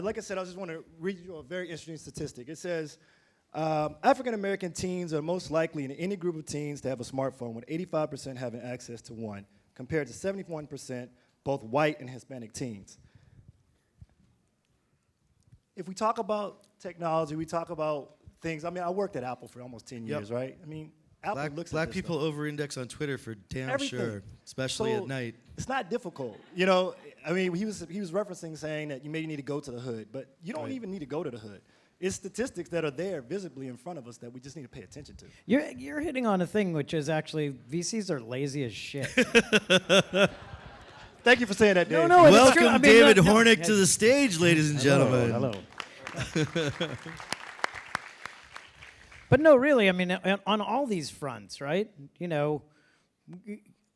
Like I said, I just want to read you a very interesting statistic. It says, African-American teens are most likely in any group of teens to have a smartphone, with 85% having access to one, compared to 71% both white and Hispanic teens. If we talk about technology, we talk about things. I mean, I worked at Apple for almost 10 years, right? I mean, Apple looks at black this people stuff. over-index on Twitter for damn Everything. sure, especially So at night. It's not difficult. You know, I mean, he was referencing saying that you maybe need to go to the hood, but you don't even need to go to the hood. It's statistics that are there visibly in front of us that we just need to pay attention to. You're hitting on a thing which is actually VCs are lazy as shit. Thank you for saying that, Dave. No, it's Welcome, true. I mean, David no, Hornik, to the stage, ladies and gentlemen. Hello. But no, really, I mean, on all these fronts, right? You know,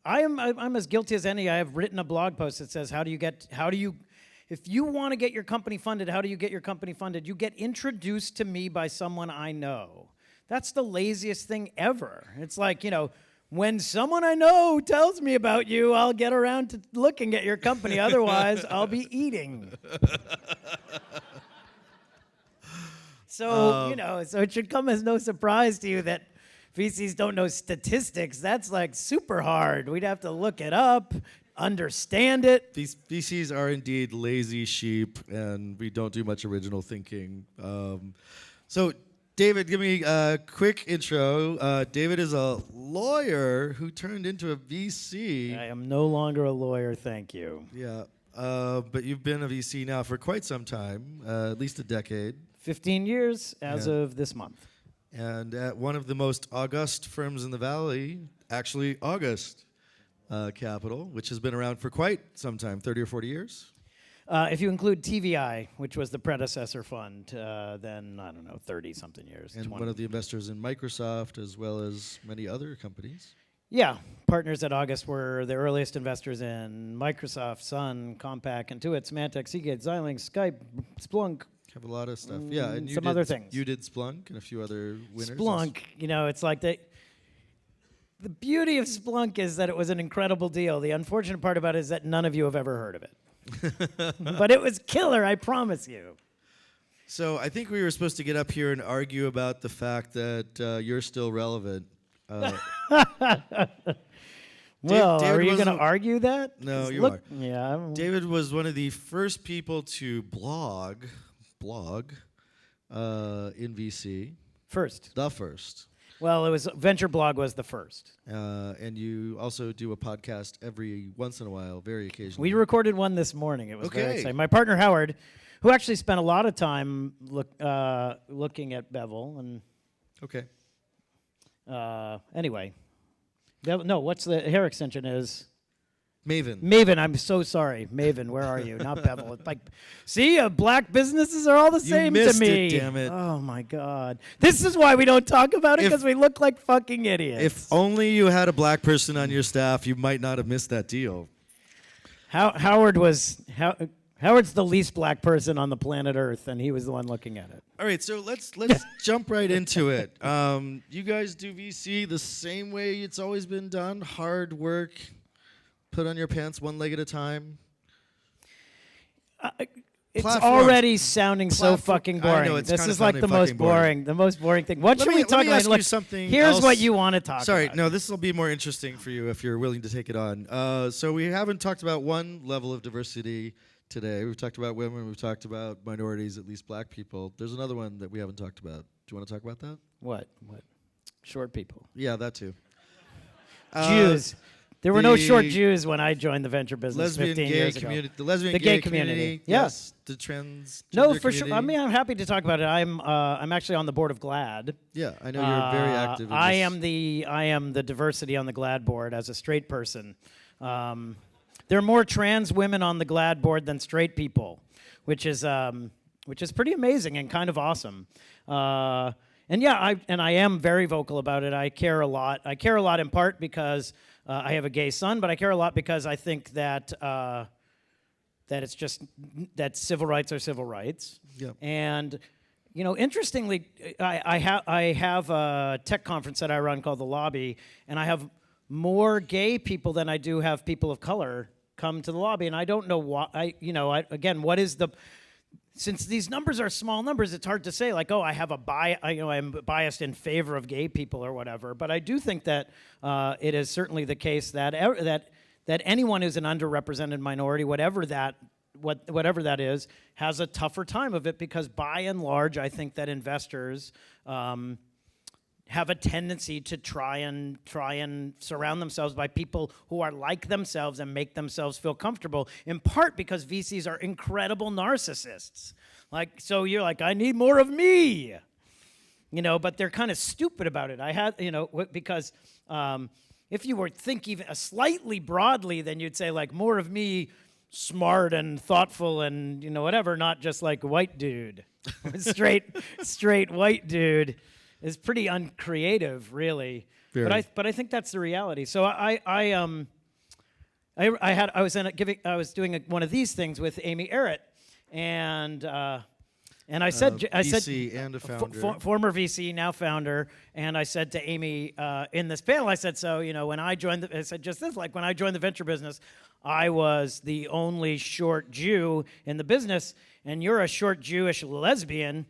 I'm as guilty as any. I have written a blog post that says, if you want to get your company funded, how do you get your company funded? You get introduced to me by someone I know. That's the laziest thing ever. It's like, you know, when someone I know tells me about you, I'll get around to looking at your company. Otherwise, I'll be eating. So, you know, so it should come as no surprise to you that VCs don't know statistics. That's like super hard. We'd have to look it up, understand it. These VCs are indeed lazy sheep, and we don't do much original thinking. So, David, give me a quick intro. David is a lawyer who turned into a VC. I am no longer a lawyer, thank you. Yeah, but you've been a VC now for quite some time, at least a decade. 15 years as of this month. And at one of the most august firms in the Valley, actually August Capital, which has been around for quite some time, 30 or 40 years. If you include TVI, which was the predecessor fund, then, I don't know, 30-something years. And 20. one of the investors in Microsoft, as well as many other companies. Yeah, partners at August were the earliest investors in Microsoft, Sun, Compaq, Intuit, Symantec, Seagate, Xilinx, Skype, Splunk. Have a lot of stuff. Yeah, and some other things. You did Splunk and a few other winners. Splunk, you know, it's like the beauty of Splunk is that it was an incredible deal. The unfortunate part about it is that none of you have ever heard of it. But it was killer, I promise you. So I think we were supposed to get up here and argue about the fact that you're still relevant. Well, David are you was going to argue that? No, 'Cause you look, are. Yeah. David was one of the first people to blog in VC. First. The first. Well, it was Venture Blog was the first. And you also do a podcast every once in a while, very occasionally. We recorded one this morning. It was very Okay. exciting. My partner Howard, who actually spent a lot of time looking at Bevel, and Okay. anyway, no, what's the hair extension is? Maven. Maven, I'm so sorry. Maven, where are you? Not Bevel. It's like, see, black businesses are all the same missed to me. it, damn it. Oh, my God. This is why we don't talk about it, because we look like fucking idiots. If only you had a black person on your staff, you might not have missed that deal. Howard's the least black person on the planet Earth, and he was the one looking at it. All right, so let's jump right into it. You guys do VC the same way it's always been done, hard work, put on your pants one leg at a time. It's Platforms. already sounding so fucking boring. I know, it's this kinda is like sounding the most fucking boring. the most boring thing. What Let should me- we let talk me about? ask you Look, something here's else. what you want to talk Sorry, about. no, this will be more interesting for you if you're willing to take it on. So we haven't talked about one level of diversity today. We've talked about women. We've talked about minorities, at least black people. There's another one that we haven't talked about. Do you want to talk about that? What? Short people. Yeah, that too. Jews. There were no short Jews when I joined the venture business Lesbian, 15 gay years ago. community. The lesbian, The gay community. community. Yeah. Yes. The trans. No, for sure. I mean, I'm happy to talk about it. I'm actually on the board of GLAD. Yeah, I know you're very active. In I this. am the diversity on the GLAD board as a straight person. There are more trans women on the GLAD board than straight people, which is pretty amazing and kind of awesome. And yeah, I am very vocal about it. I care a lot. I care a lot in part because I have a gay son, but I care a lot because I think that it's just that civil rights are civil rights. Yep. And you know, interestingly, I have a tech conference that I run called The Lobby, and I have more gay people than I do have people of color come to the lobby, and I don't know why. Again, what is the since these numbers are small numbers, it's hard to say like, oh, I have I'm biased in favor of gay people or whatever. But I do think that it is certainly the case that that anyone who's an underrepresented minority, whatever that is, has a tougher time of it, because by and large, I think that investors have a tendency to try and surround themselves by people who are like themselves and make themselves feel comfortable, in part because VCs are incredible narcissists. Like, so you're like, I need more of me, but they're kind of stupid about it. Because if you were thinking even slightly broadly, then you'd say like, more of me, smart and thoughtful and whatever, not just like white dude, straight white dude. Is pretty uncreative, really. Very. But I think that's the reality. So I was doing one of these things with Amy Errett, and I said VC and a founder, former VC, now founder, and I said to Amy in this panel, I said, so when I joined, I said just this, like when I joined the venture business, I was the only short Jew in the business, and you're a short Jewish lesbian.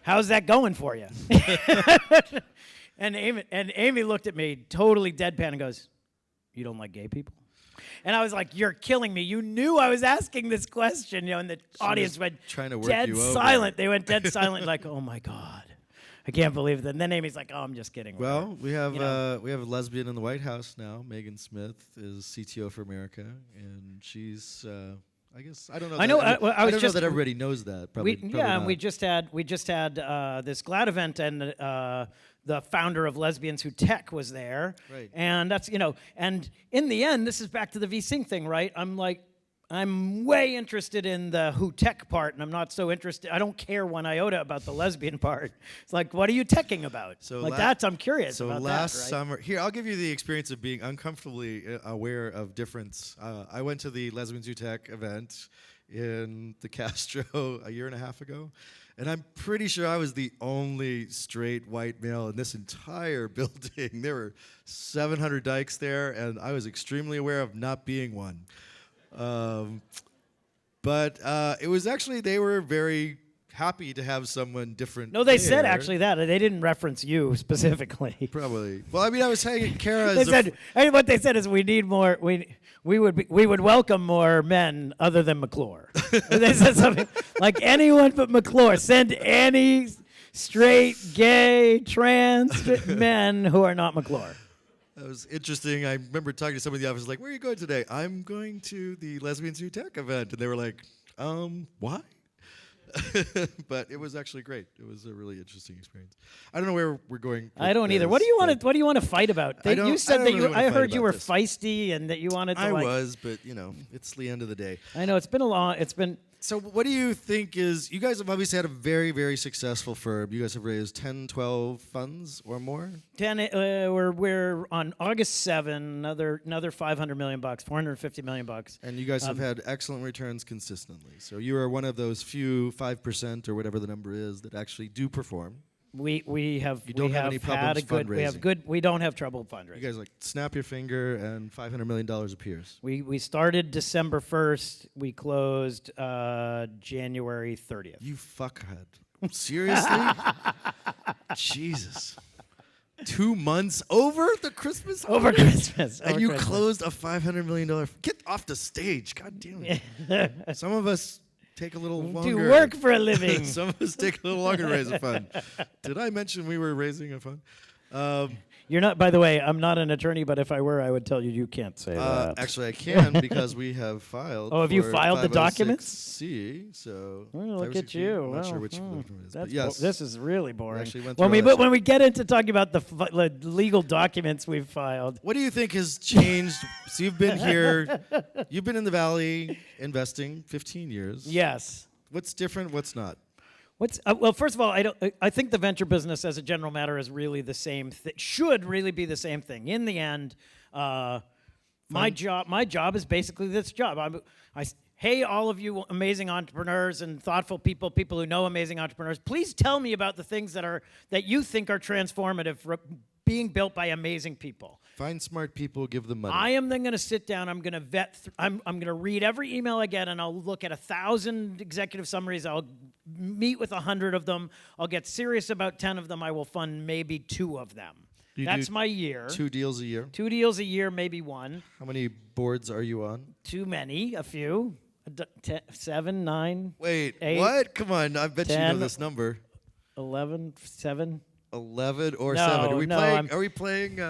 How's that going for you? And Amy looked at me totally deadpan and goes, you don't like gay people? And I was like, you're killing me. You knew I was asking this question, and the audience went dead silent. They went dead silent, like, oh my God, I can't believe that. And then Amy's like, oh, I'm just kidding. Well, we have a lesbian in the White House now. Megan Smith is CTO for America, and she's I guess I don't know. I don't know that everybody knows that. Probably and we just had this GLAD event, and the founder of Lesbians Who Tech was there. Right. And that's and in the end, this is back to the VC thing, right? I'm way interested in the Who Tech part, and I'm not so interested. I don't care one iota about the lesbian part. It's like, what are you teching about? So I'm curious about that. So last summer, here, I'll give you the experience of being uncomfortably aware of difference. I went to the Lesbians Who Tech event in the Castro a year and a half ago, and I'm pretty sure I was the only straight white male in this entire building. There were 700 dykes there, and I was extremely aware of not being one. But it was actually, they were very happy to have someone different. No, they said actually that. They didn't reference you specifically. Probably. Well, I mean, I was saying Kara what they said is we need more, we would welcome more men other than McClure. They said something like, anyone but McClure. Send any straight, gay, trans men who are not McClure. That was interesting. I remember talking to somebody in the office, like, where are you going today? I'm going to the Lesbians Who Tech event. And they were like, why? But it was actually great. It was a really interesting experience. I don't know where we're going. I don't either. What do you want to fight about? You said that I heard you were feisty and that you wanted to. I was, but it's the end of the day. I know it's been. So what do you think is, you guys have obviously had a very, very successful firm. You guys have raised 10, 12 funds or more? 10, we're on August 7, another $500 million, $450 million. And you guys have had excellent returns consistently. So you are one of those few 5% or whatever the number is that actually do perform. We have any problems fundraising. We don't have trouble fundraising. You guys snap your finger and $500 million appears. We started December 1st. We closed January 30th. You fuckhead. Seriously? Jesus. 2 months over the Christmas holiday? Over Christmas. And you closed a $500 million. Get off the stage. God damn it. Some of us take a little longer. Do work for a living. Some of us take a little longer to raise a fund. Did I mention we were raising a fund? You're not, by the way, I'm not an attorney, but if I were, I would tell you you can't say that. Actually, I can because we have filed. Oh, have you filed the documents? C, so. Well, look at you. I'm not sure which one it is. But yes. This is really boring. When we get into talking about the legal documents we've filed. What do you think has changed? So you've been here, you've been in the Valley investing 15 years. Yes. What's different? What's not? Well, first of all, I think the venture business, as a general matter, is really the same. Should really be the same thing. In the end, my job is basically this job. Hey, all of you amazing entrepreneurs and thoughtful people who know amazing entrepreneurs, please tell me about the things that you think are transformative. being built by amazing people. Find smart people, give them money. I am then going to sit down. I'm going to vet. I'm going to read every email I get, and I'll look at 1,000 executive summaries. I'll meet with 100 of them. I'll get serious about 10 of them. I will fund maybe 2 of them. That's my year. 2 deals a year? 2 deals a year, maybe 1. How many boards are you on? Too many, a few. 7, 9. Wait, 8, what? Come on, I bet 10, you know this number. 11, 7. 11 or No, 7? Are we no, playing? Are we playing?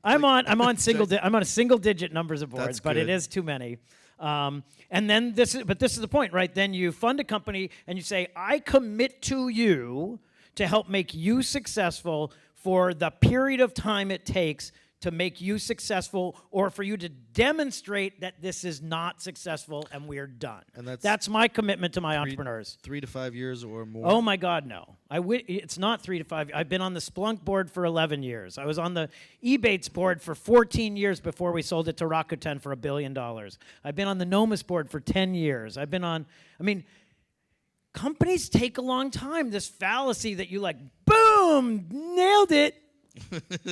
I'm on I'm on a single digit numbers of boards, That's but it good. is too many. And then this is the point, right? Then you fund a company and you say, I commit to you to help make you successful for the period of time it takes to make you successful, or for you to demonstrate that this is not successful and we're done. And that's my commitment to my entrepreneurs. 3 to 5 years or more? Oh my God, no. It's not 3 to 5. I've been on the Splunk board for 11 years. I was on the Ebates board for 14 years before we sold it to Rakuten for $1 billion. I've been on the Nomus board for 10 years. Companies take a long time. This fallacy that you boom, nailed it.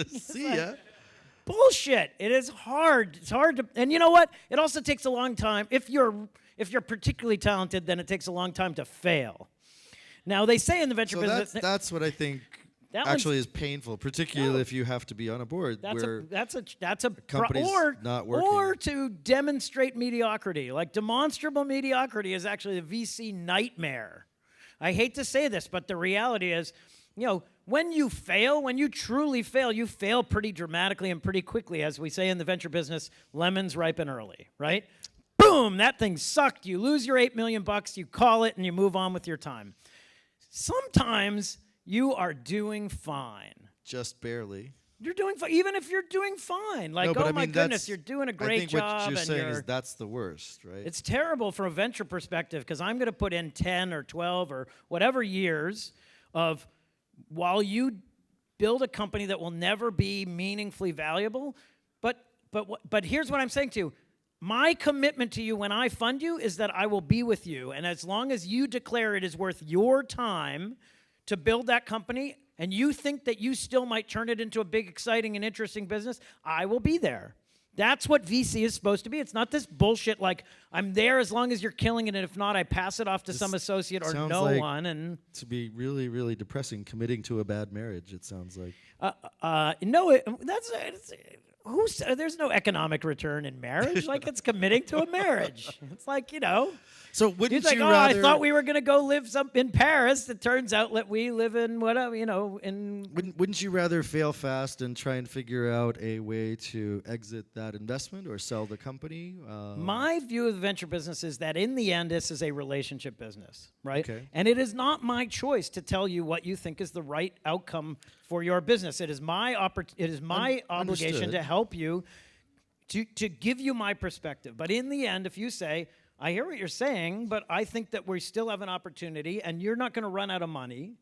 See ya. Bullshit. It is hard. It's hard to, and you know what? It also takes a long time. If you're particularly talented, then it takes a long time to fail. Now they say in the venture business, that's what I think actually is painful, particularly if you have to be on a board that's a company's not working. Or to demonstrate mediocrity. Demonstrable mediocrity is actually a VC nightmare. I hate to say this, but the reality is, when you fail, when you truly fail, you fail pretty dramatically and pretty quickly. As we say in the venture business, lemons ripen early, right? Boom, that thing sucked. You lose your $8 million, you call it, and you move on with your time. Sometimes you are doing fine. Just barely. You're doing fine, even if you're doing fine. Oh my goodness, you're doing a great job. I think what you're saying is that's the worst, right? It's terrible from a venture perspective because I'm going to put in 10 or 12 or whatever years of while you build a company that will never be meaningfully valuable. But here's what I'm saying to you. My commitment to you when I fund you is that I will be with you. And as long as you declare it is worth your time to build that company and you think that you still might turn it into a big, exciting, and interesting business, I will be there. That's what VC is supposed to be. It's not this bullshit I'm there as long as you're killing it, and if not, I pass it off to some associate or no one. And to be really, really depressing, committing to a bad marriage, it sounds like. No, there's no economic return in marriage. It's committing to a marriage. It's So wouldn't he's you I rather? thought we were going to go live in Paris. It turns out that we live in whatever, in. Wouldn't you rather fail fast and try and figure out a way to exit that investment or sell the company? My view of the venture business is that in the end, this is a relationship business, right? Okay. And it is not my choice to tell you what you think is the right outcome for your business. It is my obligation Understood. to help you, to give you my perspective. But in the end, if you say, I hear what you're saying, but I think that we still have an opportunity, and you're not going to run out of money.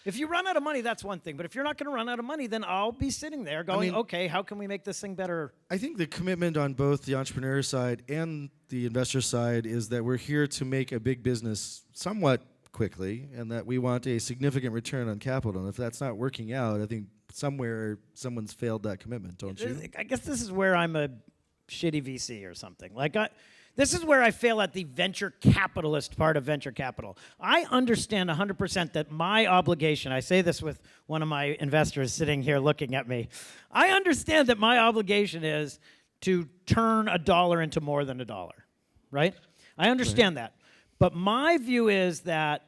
If you run out of money, that's one thing. But if you're not going to run out of money, then I'll be sitting there going, okay, how can we make this thing better? I think the commitment on both the entrepreneur side and the investor side is that we're here to make a big business somewhat quickly, and that we want a significant return on capital. And if that's not working out, I think somewhere someone's failed that commitment, don't you? I guess this is where I'm a shitty VC or something. This is where I fail at the venture capitalist part of venture capital. I understand 100% that my obligation, I say this with one of my investors sitting here looking at me, I understand that my obligation is to turn $1 into more than $1, right? I understand that. But my view is that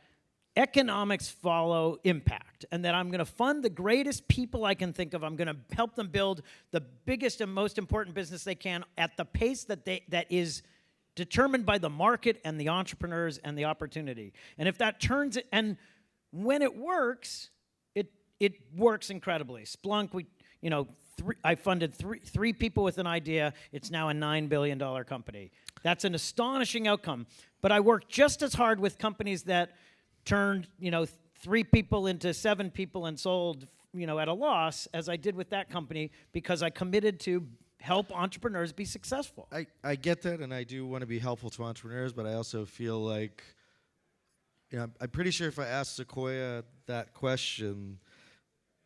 economics follow impact, and that I'm going to fund the greatest people I can think of. I'm going to help them build the biggest and most important business they can at the pace that is determined by the market and the entrepreneurs and the opportunity. And if that turns it, and when it works, it works incredibly. Splunk, I funded three people with an idea. It's now a $9 billion company. That's an astonishing outcome. But I worked just as hard with companies that turned 3 people into 7 people and sold at a loss as I did with that company, because I committed to help entrepreneurs be successful. I get that, and I do want to be helpful to entrepreneurs, but I also feel like, I'm pretty sure if I asked Sequoia that question,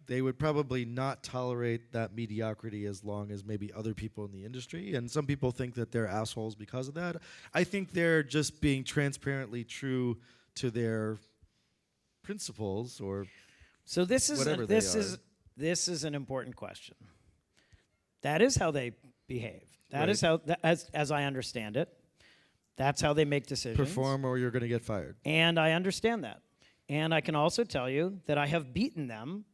they would probably not tolerate that mediocrity as long as maybe other people in the industry. And some people think that they're assholes because of that. I think they're just being transparently true to their principles or So this is whatever they are. this is an important question. That is how they behave. That Right. is how, as I understand it, that's how they make decisions. Perform or you're going to get fired. And I understand that. And I can also tell you that I have beaten them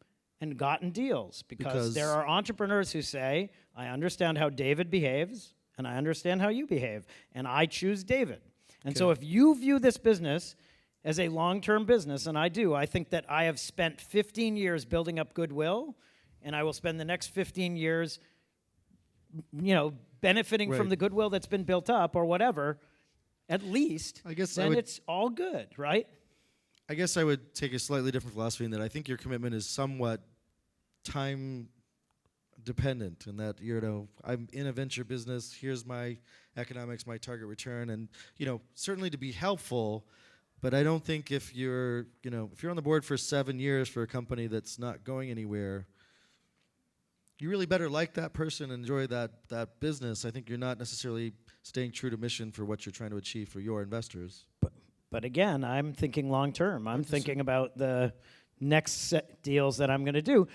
and gotten deals because there are entrepreneurs who say, I understand how David behaves and I understand how you behave, and I choose David. And so if you view this business as a long-term business, and I do, I think that I have spent 15 years building up goodwill, and I will spend the next 15 years, benefiting from Right. the goodwill that's been built up or whatever, at least, I guess then it's all good, right? I guess I would take a slightly different philosophy in that I think your commitment is somewhat time dependent, and that I'm in a venture business. Here's my economics, my target return, and certainly to be helpful. But I don't think if you're on the board for 7 years for a company that's not going anywhere, you really better like that person, enjoy that business. I think you're not necessarily staying true to mission for what you're trying to achieve for your investors. But again, I'm thinking long term. I'm thinking about the next set deals that I'm going to do.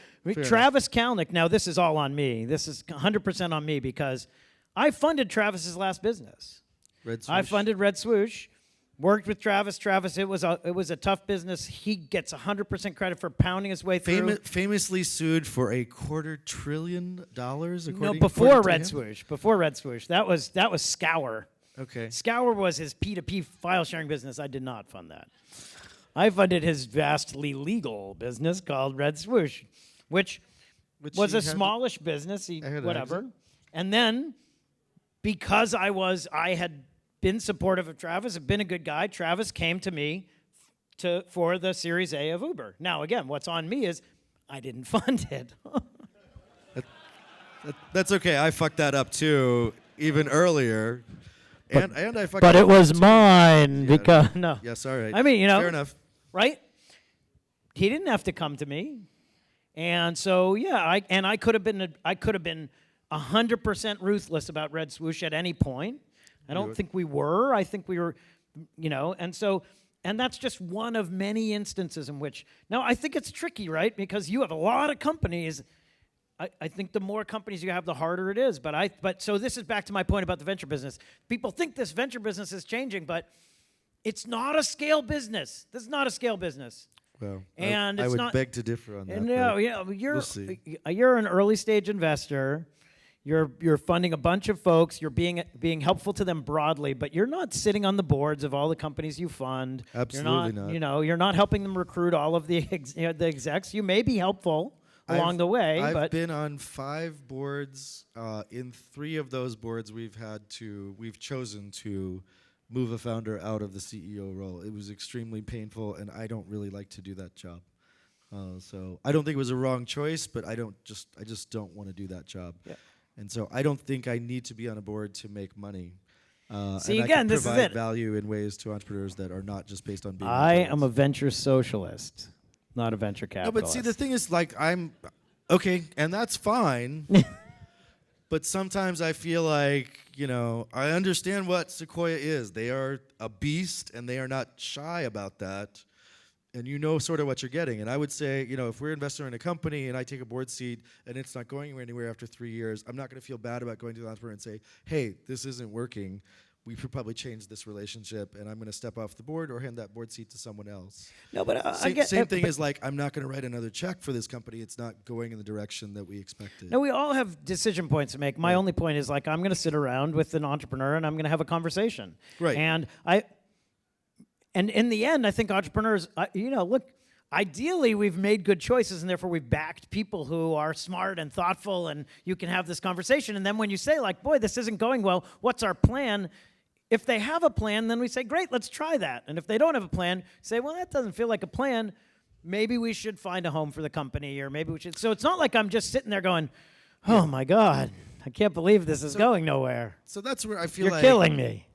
Travis Kalanick, now this is all on me. This is 100% on me because I funded Travis's last business. Red Swoosh. I funded Red Swoosh, worked with Travis. Travis, it was a tough business. He gets 100% credit for pounding his way through. Famously sued for $250 billion. No, before Red Swoosh. Before Red Swoosh. That was Scour. Okay. Scour was his P2P file sharing business. I did not fund that. I funded his vastly legal business called Red Swoosh, which was he a had to- smallish business, I had to whatever. exit. And then, because I had been supportive of Travis, have been a good guy, Travis came to me for the Series A of Uber. Now, again, what's on me is I didn't fund it. That's okay. I fucked that up too, even earlier. And I fucked But it it up was too. mine Yeah. because, no. Yes, all right. I mean, fair enough. Right? He didn't have to come to me, and so I could have been 100% ruthless about Red Swoosh at any point. I don't think we were. I think we were, and that's just one of many instances in which. Now I think it's tricky, right? Because you have a lot of companies. I think the more companies you have, the harder it is. But so this is back to my point about the venture business. People think this venture business is changing, but it's not a scale business. This is not a scale business. Well, And I it's would not- beg to differ on that. No, but you're we'll see. you're an early stage investor. You're funding a bunch of folks. You're being helpful to them broadly, but you're not sitting on the boards of all the companies you fund. Absolutely not. You're not helping them recruit all of the the execs. You may be helpful along the way, I've but been on 5 boards. In 3 of those boards, we've chosen to move a founder out of the CEO role. It was extremely painful, and I don't really like to do that job. So I don't think it was a wrong choice, but I just don't want to do that job. Yeah. And so I don't think I need to be on a board to make money. See, and again, I can this is provide it. value in ways to entrepreneurs that are not just based on being. I am a entrepreneurs. venture socialist, not a venture No, capitalist. but see, the thing is, I'm okay, and that's fine. But sometimes I feel like, I understand what Sequoia is. They are a beast, and they are not shy about that. And you know sort of what you're getting. And I would say, if we're investing in a company and I take a board seat and it's not going anywhere after 3 years, I'm not going to feel bad about going to the entrepreneur and say, hey, this isn't working. We should probably change this relationship, and I'm going to step off the board or hand that board seat to someone else. No, but I Same, get same thing but- is I'm not going to write another check for this company. It's not going in the direction that we expected. No, we all have decision points to make. My only point is I'm going to sit around with an entrepreneur and I'm going to have a conversation. Right. And in the end, I think entrepreneurs, look, ideally we've made good choices and therefore we've backed people who are smart and thoughtful, and you can have this conversation. And then when you say boy, this isn't going well, what's our plan? If they have a plan, then we say, great, let's try that. And if they don't have a plan, say, well, that doesn't feel like a plan. Maybe we should find a home for the company, or maybe we should. So it's not like I'm just sitting there going, oh my God, I can't believe this is going nowhere. So that's where I feel You're like killing me.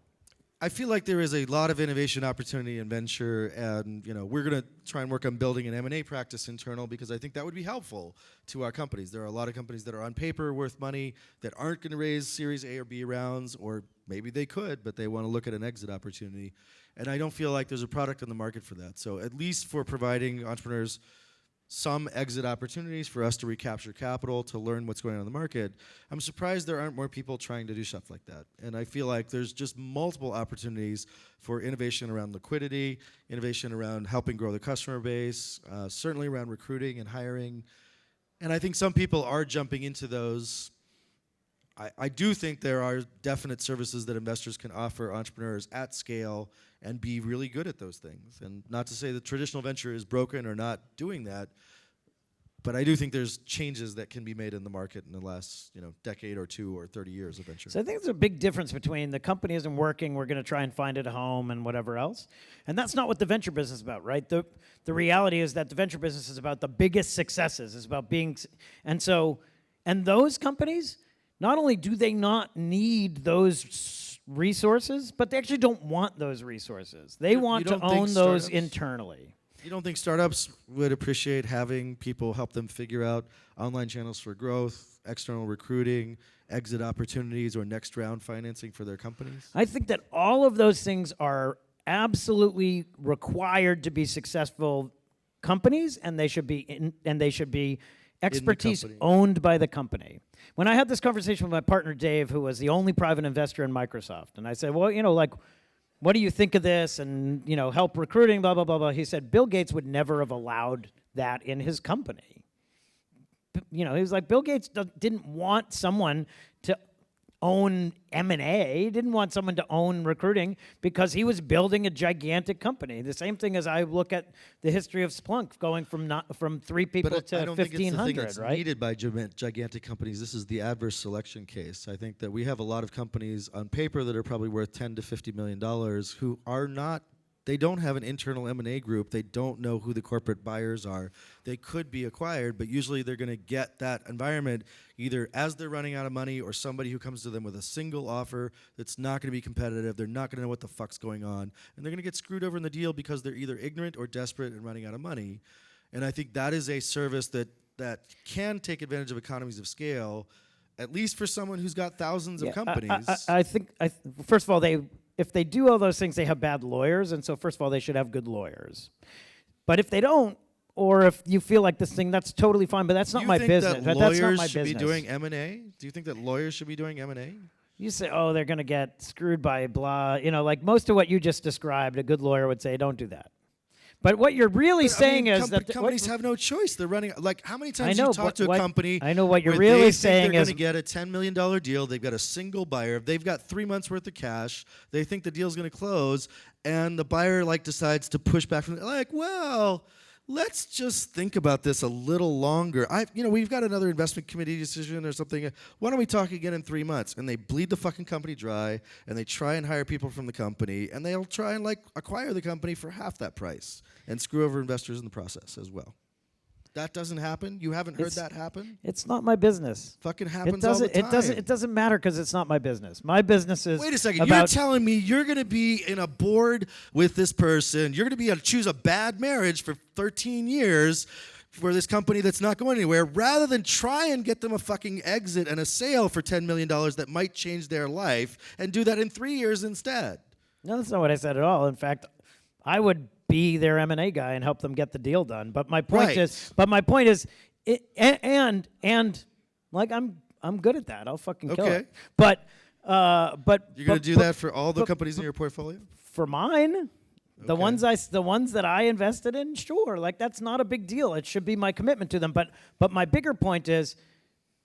I feel like there is a lot of innovation opportunity in venture, and we're going to try and work on building an M&A practice internal because I think that would be helpful to our companies. There are a lot of companies that are on paper worth money that aren't going to raise Series A or B rounds, or maybe they could, but they want to look at an exit opportunity. And I don't feel like there's a product on the market for that. So at least for providing entrepreneurs some exit opportunities for us to recapture capital, to learn what's going on in the market, I'm surprised there aren't more people trying to do stuff like that. And I feel like there's just multiple opportunities for innovation around liquidity, innovation around helping grow the customer base, certainly around recruiting and hiring. And I think some people are jumping into those. I do think there are definite services that investors can offer entrepreneurs at scale and be really good at those things. And not to say that traditional venture is broken or not doing that, but I do think there's changes that can be made in the market in the last decade or 2 or 30 years of venture. So I think there's a big difference between the company isn't working, we're going to try and find it a home and whatever else. And that's not what the venture business is about, right? The reality is that the venture business is about the biggest successes. It's about being, and those companies, not only do they not need those resources, but they actually don't want those resources. They want to own those internally. You don't think startups would appreciate having people help them figure out online channels for growth, external recruiting, exit opportunities, or next round financing for their companies? I think that all of those things are absolutely required to be successful companies, and they should be expertise owned by the company. When I had this conversation with my partner Dave, who was the only private investor in Microsoft, and I said, well, what do you think of this? And, help recruiting, blah, blah, blah, blah. He said, Bill Gates would never have allowed that in his company. He was like, Bill Gates didn't want someone to own M&A. He didn't want someone to own recruiting because he was building a gigantic company. The same thing as I look at the history of Splunk going from 3 people but to 1,500, I don't think it's the thing that's right? needed by gigantic companies. This is the adverse selection case. I think that we have a lot of companies on paper that are probably worth $10 to $50 million who are not. They don't have an internal M&A group. They don't know who the corporate buyers are. They could be acquired, but usually they're going to get that environment either as they're running out of money or somebody who comes to them with a single offer that's not going to be competitive. They're not going to know what the fuck's going on, and they're going to get screwed over in the deal because they're either ignorant or desperate and running out of money. And I think that is a service that can take advantage of economies of scale, at least for someone who's got thousands of companies. I think, first of all, if they do all those things, they have bad lawyers, and so first of all, they should have good lawyers. But if they don't, or if you feel like this thing, that's totally fine, but that's not my business. That that's not lawyers my should business. be doing M&A? Do you think that lawyers should be doing M&A? You say, oh, they're going to get screwed by blah. Like most of what you just described, a good lawyer would say, don't do that. But what you're really saying is that companies have no choice. They're running. Like, how many times you talk to a company? I know what you're where really they saying they're is going to get a $10 million deal. They've got a single buyer. They've got 3 months worth of cash. They think the deal's going to close, and the buyer decides to push back from well, let's just think about this a little longer. We've got another investment committee decision or something. Why don't we talk again in 3 months? And they bleed the fucking company dry, and they try and hire people from the company, and they'll try and acquire the company for half that price and screw over investors in the process as well. That doesn't happen? You haven't heard that happen? It's not my business. Fucking happens all the time. It doesn't matter because it's not my business. My business is. Wait a second. You're telling me you're going to be in a board with this person. You're going to be able to choose a bad marriage for 13 years for this company that's not going anywhere, rather than try and get them a fucking exit and a sale for $10 million that might change their life, and do that in 3 years instead. No, that's not what I said at all. In fact, I would be their M&A guy and help them get the deal done. But my point is, I'm good at that. I'll fucking kill it. But you're gonna do that for all the companies in your portfolio? For mine, the ones that I invested in, sure. That's not a big deal. It should be my commitment to them. But my bigger point is,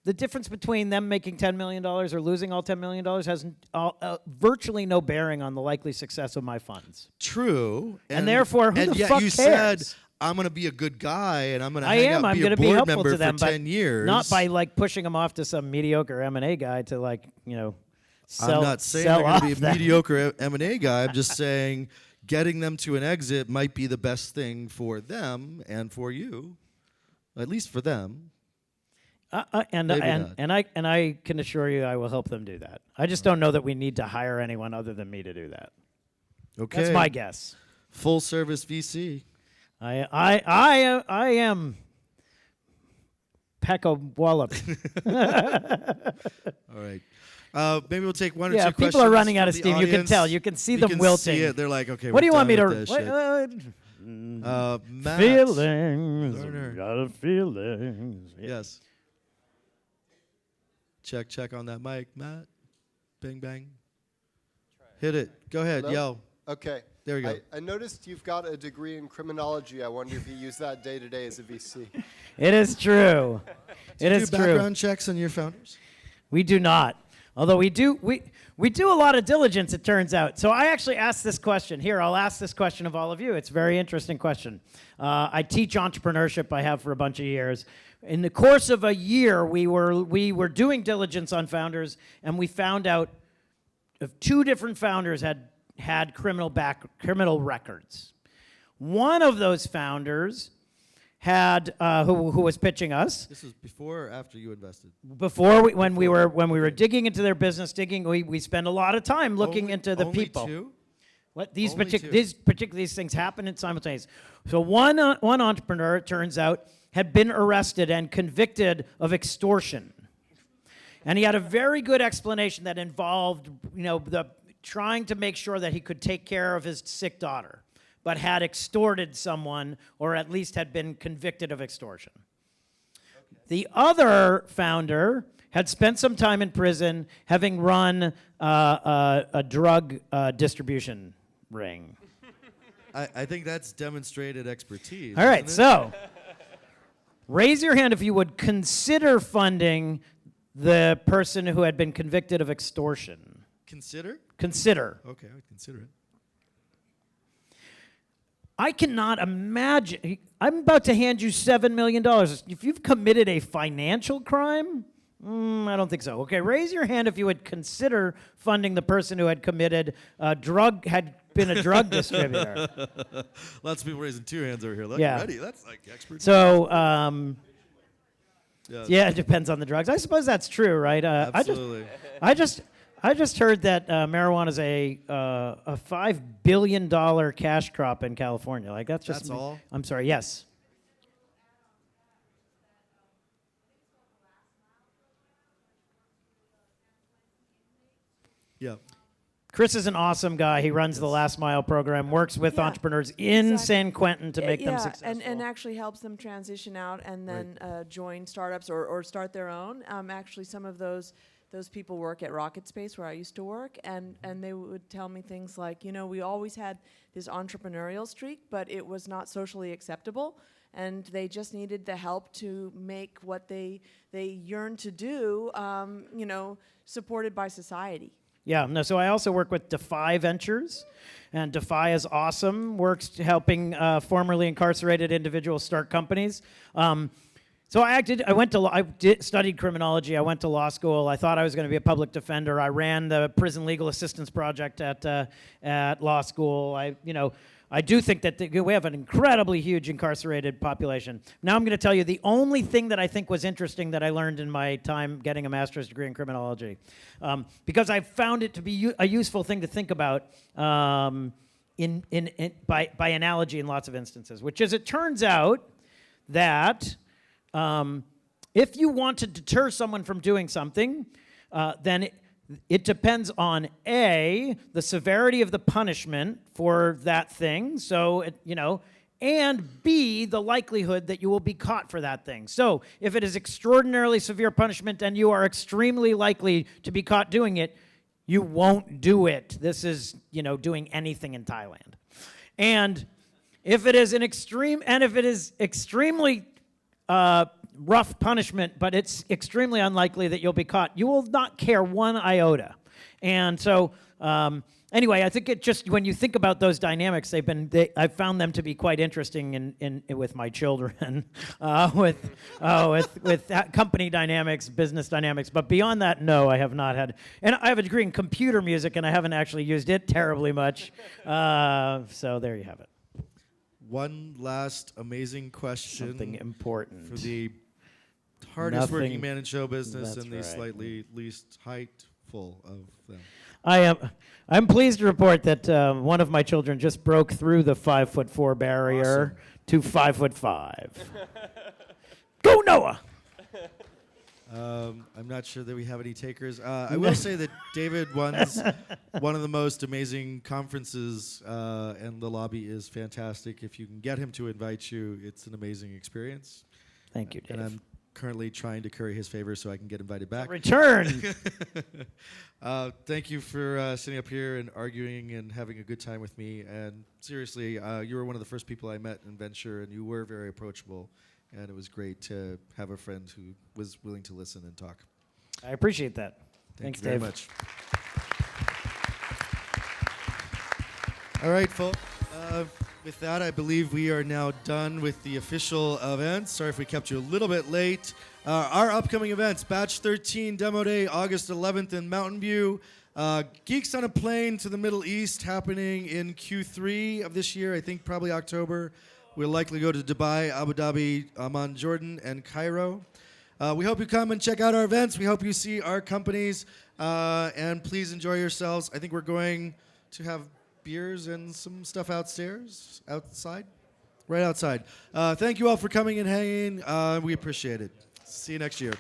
the difference between them making $10 million or losing all $10 million has virtually no bearing on the likely success of my funds. True. And therefore, who the fuck cares? And yet you said, I'm going to be a good guy, and I'm going to hang out and be a board member for 10 years. Not by pushing them off to some mediocre M&A guy to sell. I'm not saying they're going to be a mediocre M&A guy. I'm just saying getting them to an exit might be the best thing for them and for you, at least for them. And I can assure you I will help them do that. I just don't know that we need to hire anyone other than me to do that. Okay. That's my guess. Full service VC. I am Pecco Wallop. All right. Maybe we'll take one or Yeah, two questions. people are running out of from the steam. You can audience. tell. You can see You them can wilting. See it. They're like, okay, What do you we're want me to? done with this shit. Matt. Feelings, Lerner. got a feelings. Yes. Check on that mic, Matt. Bang, bang. Hit it. Go ahead. Hello? Yell. Okay. There we go. I noticed you've got a degree in criminology. I wonder if you use that day to day as a VC. It is true. It Do is true. background checks on your founders? We do not. Although we do a lot of diligence, it turns out. So I actually asked this question. Here, I'll ask this question of all of you. It's a very interesting question. I teach entrepreneurship. I have for a bunch of years. In the course of a year, we were doing diligence on founders, and we found out of 2 different founders had criminal records. One of those founders had who was pitching us This was before or after you invested? when we were digging into their business. We spend a lot of time looking into the only people. 2? What Only these things happen in simultaneous. So one entrepreneur, it turns out, had been arrested and convicted of extortion, and he had a very good explanation that involved, the trying to make sure that he could take care of his sick daughter, but had extorted someone, or at least had been convicted of extortion. Okay. The other founder had spent some time in prison, having run a drug distribution ring. I think that's demonstrated expertise. All right, isn't it? so raise your hand if you would consider funding the person who had been convicted of extortion. Consider? Consider. Okay, I would consider it. I cannot imagine. I'm about to hand you $7 million. If you've committed a financial crime, I don't think so. Okay, raise your hand if you would consider funding the person who had committed had been a drug distributor. Lots of people raising 2 hands over here. Look, Yeah. ready. That's like expert. So, yeah. yeah, it depends on the drugs. I suppose that's true, right? Absolutely. I just heard that marijuana is a $5 billion cash crop in California. Like that's just. That's all? I'm sorry. Yes. Yeah. Chris is an awesome guy. He runs the Last Mile program, works with Yeah, entrepreneurs in exactly. San Quentin to make them successful. and actually helps them transition out and then join startups or start their own. Actually, some of those people work at Rocket Space where I used to work, and they would tell me things like, we always had this entrepreneurial streak, but it was not socially acceptable, and they just needed the help to make what they yearn to do, supported by society. Yeah, no, so I also work with Defy Ventures, and Defy is awesome, works helping formerly incarcerated individuals start companies. So I studied criminology. I went to law school. I thought I was going to be a public defender. I ran the Prison Legal Assistance Project at law school. I do think that we have an incredibly huge incarcerated population. Now I'm going to tell you the only thing that I think was interesting that I learned in my time getting a master's degree in criminology, because I found it to be a useful thing to think about by analogy in lots of instances, which is it turns out that if you want to deter someone from doing something, then it depends on A, the severity of the punishment for that thing, and B, the likelihood that you will be caught for that thing. So if it is extraordinarily severe punishment and you are extremely likely to be caught doing it, you won't do it. This is, doing anything in Thailand. And if it is extremely rough punishment, but it's extremely unlikely that you'll be caught, you will not care one iota. And so, anyway, I think it just, when you think about those dynamics, I've found them to be quite interesting in with my children, with company dynamics, business dynamics. But beyond that, no, I have not had. And I have a degree in computer music, and I haven't actually used it terribly much. So there you have it. One last amazing question. Something important. For the hardest working Nothing- man in show business That's and the right. slightly least heightful of them. I'm pleased to report that one of my children just broke through the 5'4" barrier to 5'5". Go Noah! I'm not sure that we have any takers. I will say that David runs one of the most amazing conferences, and the lobby is fantastic. If you can get him to invite you, it's an amazing experience. Thank you, Dave. And I'm currently trying to curry his favor so I can get invited back. Return! Thank you for sitting up here and arguing and having a good time with me. And seriously, you were one of the first people I met in Venture, and you were very approachable. And it was great to have a friend who was willing to listen and talk. I appreciate that. Thank Thanks, you very Dave. much. All right, folks. With that, I believe we are now done with the official events. Sorry if we kept you a little bit late. Our upcoming events, Batch 13 Demo Day, August 11th in Mountain View. Geeks on a Plane to the Middle East happening in Q3 of this year, I think probably October. We'll likely go to Dubai, Abu Dhabi, Amman, Jordan, and Cairo. We hope you come and check out our events. We hope you see our companies, and please enjoy yourselves. I think we're going to have beers and some stuff outside, right outside. Thank you all for coming and hanging. We appreciate it. See you next year.